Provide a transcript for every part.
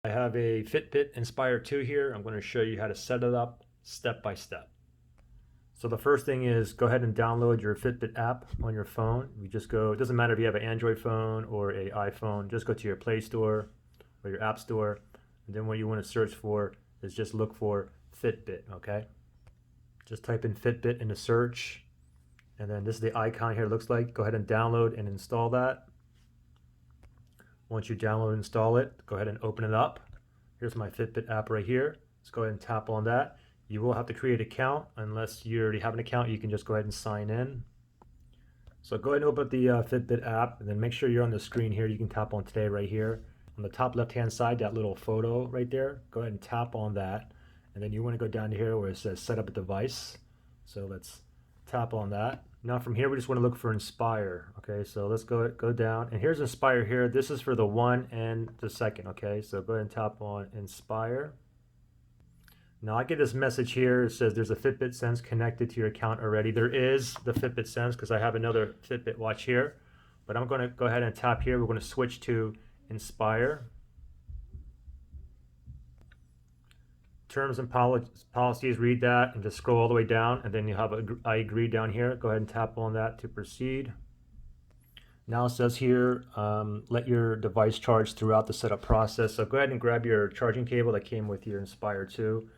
I have a Fitbit Inspire 2 here. I'm going to show you how to set it up step by step. So the first thing is go ahead and download your Fitbit app on your phone. You just go, it doesn't matter if you have an Android phone or an iPhone, just go to your Play Store or your App Store. And then what you want to search for is just look for Fitbit, okay? Just type in Fitbit in the search. And then this is the icon here, it looks like. Go ahead and download and install that. Once you download and install it, go ahead and open it up. Here's my Fitbit app right here. Let's go ahead and tap on that. You will have to create an account. Unless you already have an account, you can just go ahead and sign in. So go ahead and open up the Fitbit app, and then make sure you're on the screen here. You can tap on today right here. On the top left-hand side, that little photo right there, go ahead and tap on that. And then you want to go down to here where it says set up a device. So let's tap on that. Now from here, we just want to look for Inspire. Okay, so let's go down. And here's Inspire here. This is for the 1 and the 2nd. Okay, so go ahead and tap on Inspire. Now I get this message here. It says there's a Fitbit Sense connected to your account already. There is the Fitbit Sense because I have another Fitbit watch here. But I'm going to go ahead and tap here. We're going to switch to Inspire. Terms and policies, read that and just scroll all the way down, and then you have I agree down here. Go ahead and tap on that to proceed. Now it says here, let your device charge throughout the setup process. So go ahead and grab your charging cable that came with your Inspire 2,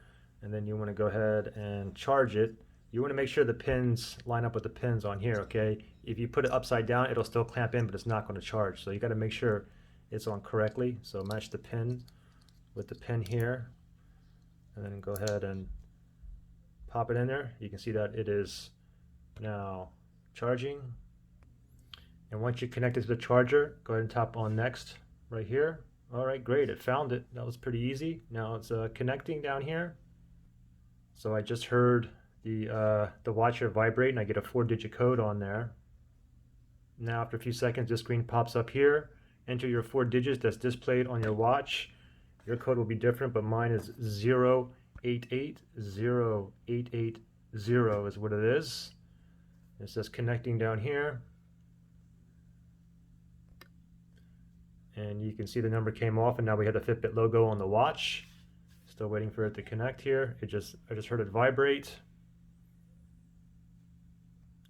and then you want to go ahead and charge it. You want to make sure the pins line up with the pins on here, okay? If you put it upside down, it'll still clamp in, but it's not going to charge. So you got to make sure it's on correctly. So match the pin with the pin here. And then go ahead and pop it in there. You can see that it is now charging. And once you connect it to the charger, go ahead and tap on next right here. All right, great, it found it. That was pretty easy. Now it's connecting down here. So I just heard the watch here vibrate, and I get a 4-digit code on there. Now after a few seconds, this screen pops up here. Enter your 4 digits that's displayed on your watch. Your code will be different, but mine is 08808880 is what it is. It says connecting down here. And you can see the number came off, and now we have the Fitbit logo on the watch. Still waiting for it to connect here. I just heard it vibrate.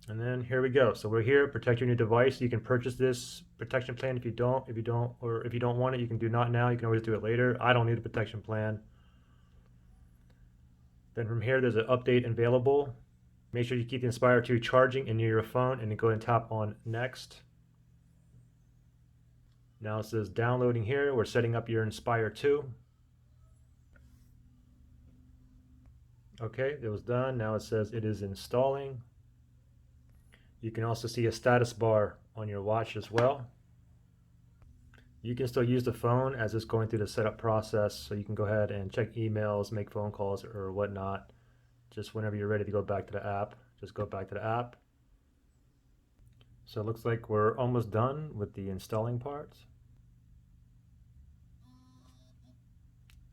And then here we go. So we're here, protect your new device. You can purchase this protection plan if you don't want it, you can do not now. You can always do it later. I don't need a protection plan. Then from here, there's an update available. Make sure you keep the Inspire 2 charging and near your phone, and then go ahead and tap on next. Now it says downloading here. We're setting up your Inspire 2. Okay, it was done. Now it says it is installing. You can also see a status bar on your watch as well. You can still use the phone as it's going through the setup process, so you can go ahead and check emails, make phone calls or whatnot. Just whenever you're ready to go back to the app, just go back to the app. So it looks like we're almost done with the installing part.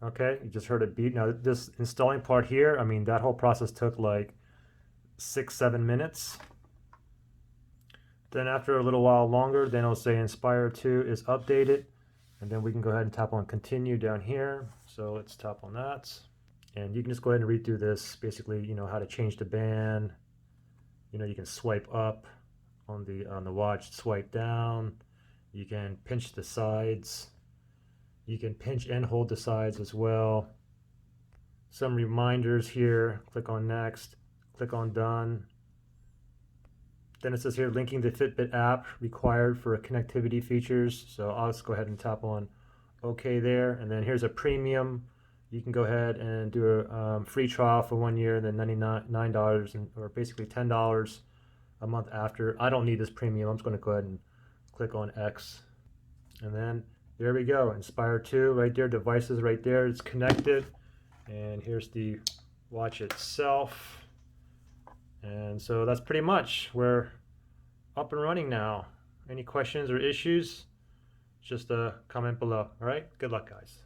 Okay, you just heard it beep. Now this installing part here, I mean, that whole process took like 6-7 minutes. Then after a little while longer, then it'll say Inspire 2 is updated. And then we can go ahead and tap on continue down here. So let's tap on that. And you can just go ahead and read through this. Basically, you know, how to change the band. You know, you can swipe up on the watch, swipe down. You can pinch the sides. You can pinch and hold the sides as well. Some reminders here. Click on next. Click on done. Then it says here, linking the Fitbit app required for connectivity features. So I'll just go ahead and tap on OK there. And then here's a premium. You can go ahead and do a free trial for 1 year, and then $99 or basically $10 a month after. I don't need this premium. I'm just going to go ahead and click on X. And then there we go. Inspire 2 right there. Devices right there. It's connected. And here's the watch itself. And so that's pretty much, we're up and running now. Any questions or issues, just comment below. All right, good luck guys.